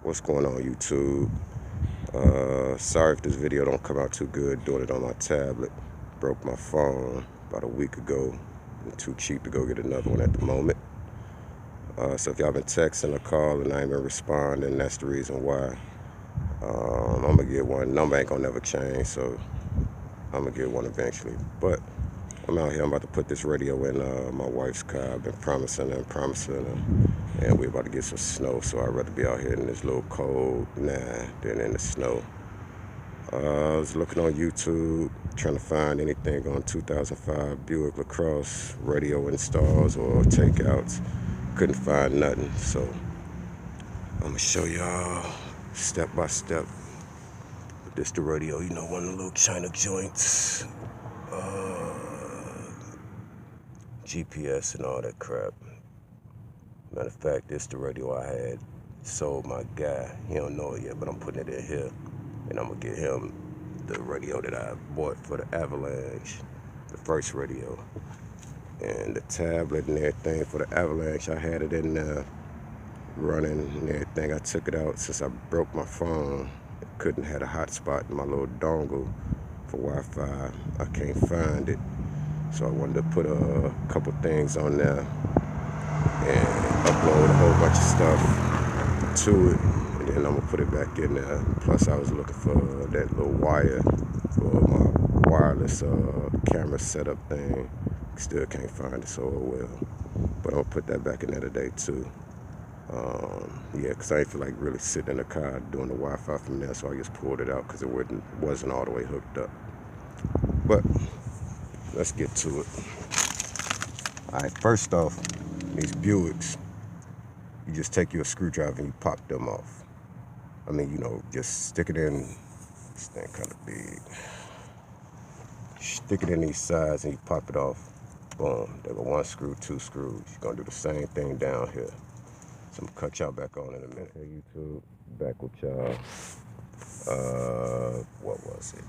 What's going on, YouTube? Sorry if this video don't come out too good. Doing it on my tablet. Broke my phone about a week ago. I'm too cheap to go get another one at the moment. So if y'all been texting or calling, I ain't been responding. That's the reason why. I'm gonna get one. Number ain't gonna never change, so I'm gonna get one eventually. But I'm out here. I'm about to put this radio in my wife's car. I've been promising her and promising her, and we're about to get some snow. So I'd rather be out here in this little cold than in the snow. I was looking on YouTube, trying to find anything on 2005 Buick Lacrosse radio installs or takeouts. Couldn't find nothing, so I'm gonna show y'all step by step. This the radio, you know, one of the little China joints, GPS and all that crap. Matter of fact, this the radio I had sold my guy. He don't know it yet, but I'm putting it in here, and I'm gonna get him the radio that I bought for the Avalanche, the first radio, and the tablet and everything for the Avalanche. I had it in there running and everything. I took it out since I broke my phone. I couldn't have a hotspot in my little dongle for Wi-Fi. I can't find it, so I wanted to put a couple things on there and upload a whole bunch of stuff to it, and then I'm gonna put it back in there. Plus I was looking for that little wire for my wireless camera setup thing. Still can't find it, so well, but I'm gonna put that back in there today too. Yeah, because I ain't feel like really sitting in the car doing the Wi-Fi from there, so I just pulled it out because it wasn't all the way hooked up. But let's get to it. All right, first off, these Buicks, you just take your screwdriver and you pop them off. I mean, you know, just stick it in. This thing kind of big. Stick it in these sides and you pop it off. Boom. There go one screw, two screws. You're gonna do the same thing down here. So I'm gonna cut y'all back on in a minute. Hey YouTube, back with y'all. What was it?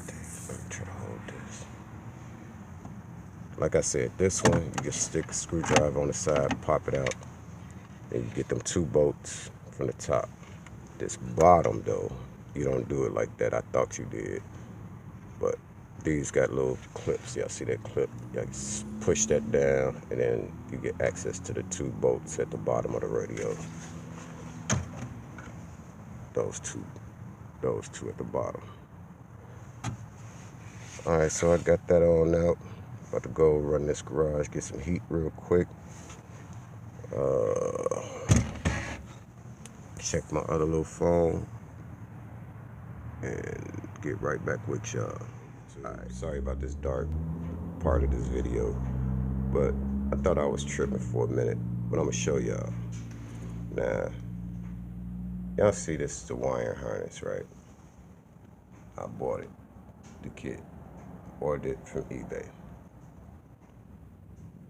Damn, I'm trying to hold this. Like I said, this one, you just stick a screwdriver on the side, pop it out. Then you get them two bolts from the top. This bottom though, you don't do it like that. I thought you did, but these got little clips. Y'all see that clip? You just push that down, and then you get access to the two bolts at the bottom of the radio. Those two at the bottom. All right, so I got that on out. About to go run this garage, get some heat real quick. Check my other little phone and get right back with y'all. Alright, sorry about this dark part of this video, but I thought I was tripping for a minute, but I'm gonna show y'all. Now, y'all see this is the wire harness, right? I bought it, the kit, ordered it from eBay.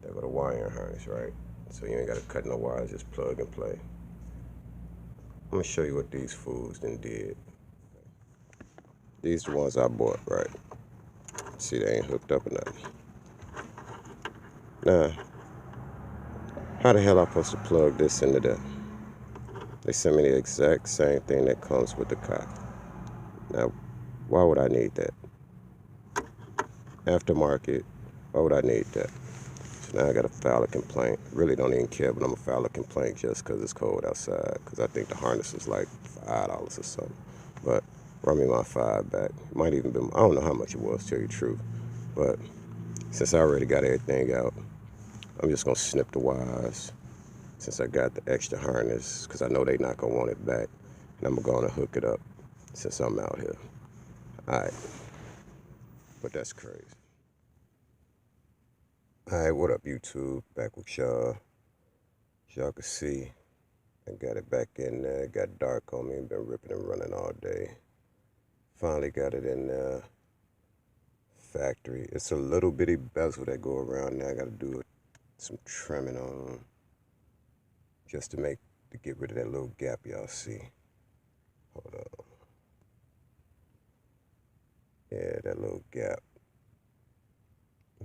There go the wire harness, right? So you ain't gotta cut no wires, just plug and play. I'm gonna show you what these fools done did. These are the ones I bought, right? See, they ain't hooked up or nothing. Now, how the hell am I supposed to plug this into there? They sent me the exact same thing that comes with the car. Now, why would I need that? Aftermarket, why would I need that? So now I got to file a complaint. Really don't even care, but I'm gonna file a complaint just because it's cold outside. Because I think the harness is like $5 or something. But run me my $5 back. Might even be, I don't know how much it was, to tell you the truth. But since I already got everything out, I'm just gonna snip the wires since I got the extra harness, because I know they not gonna want it back. And I'm gonna hook it up since I'm out here. Alright. But that's crazy. Alright, what up YouTube? Back with y'all. As y'all can see, I got it back in there. It got dark on me. Been ripping and running all day. Finally got it in there. Factory. It's a little bitty bezel that go around there. I gotta do some trimming on them just to get rid of that little gap y'all see. Hold up. Yeah, that little gap.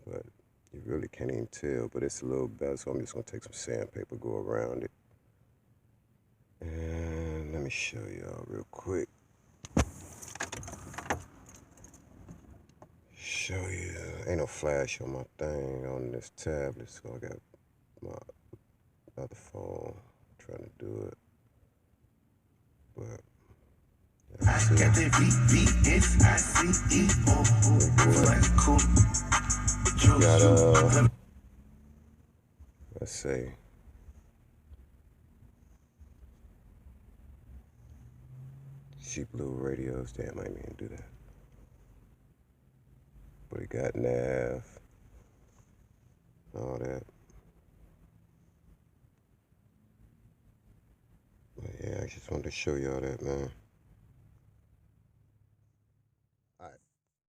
But you really can't even tell, but it's a little bezel, so I'm just gonna take some sandpaper, go around it. And Let me show y'all real quick. Show you. Ain't no flash on my thing on this tablet, so I got my other phone trying to do it. But I got that VVSICE. Got let's see. Cheap little radios. Damn, I didn't even do that. But it got nav, all that. But yeah, I just wanted to show y'all that, man.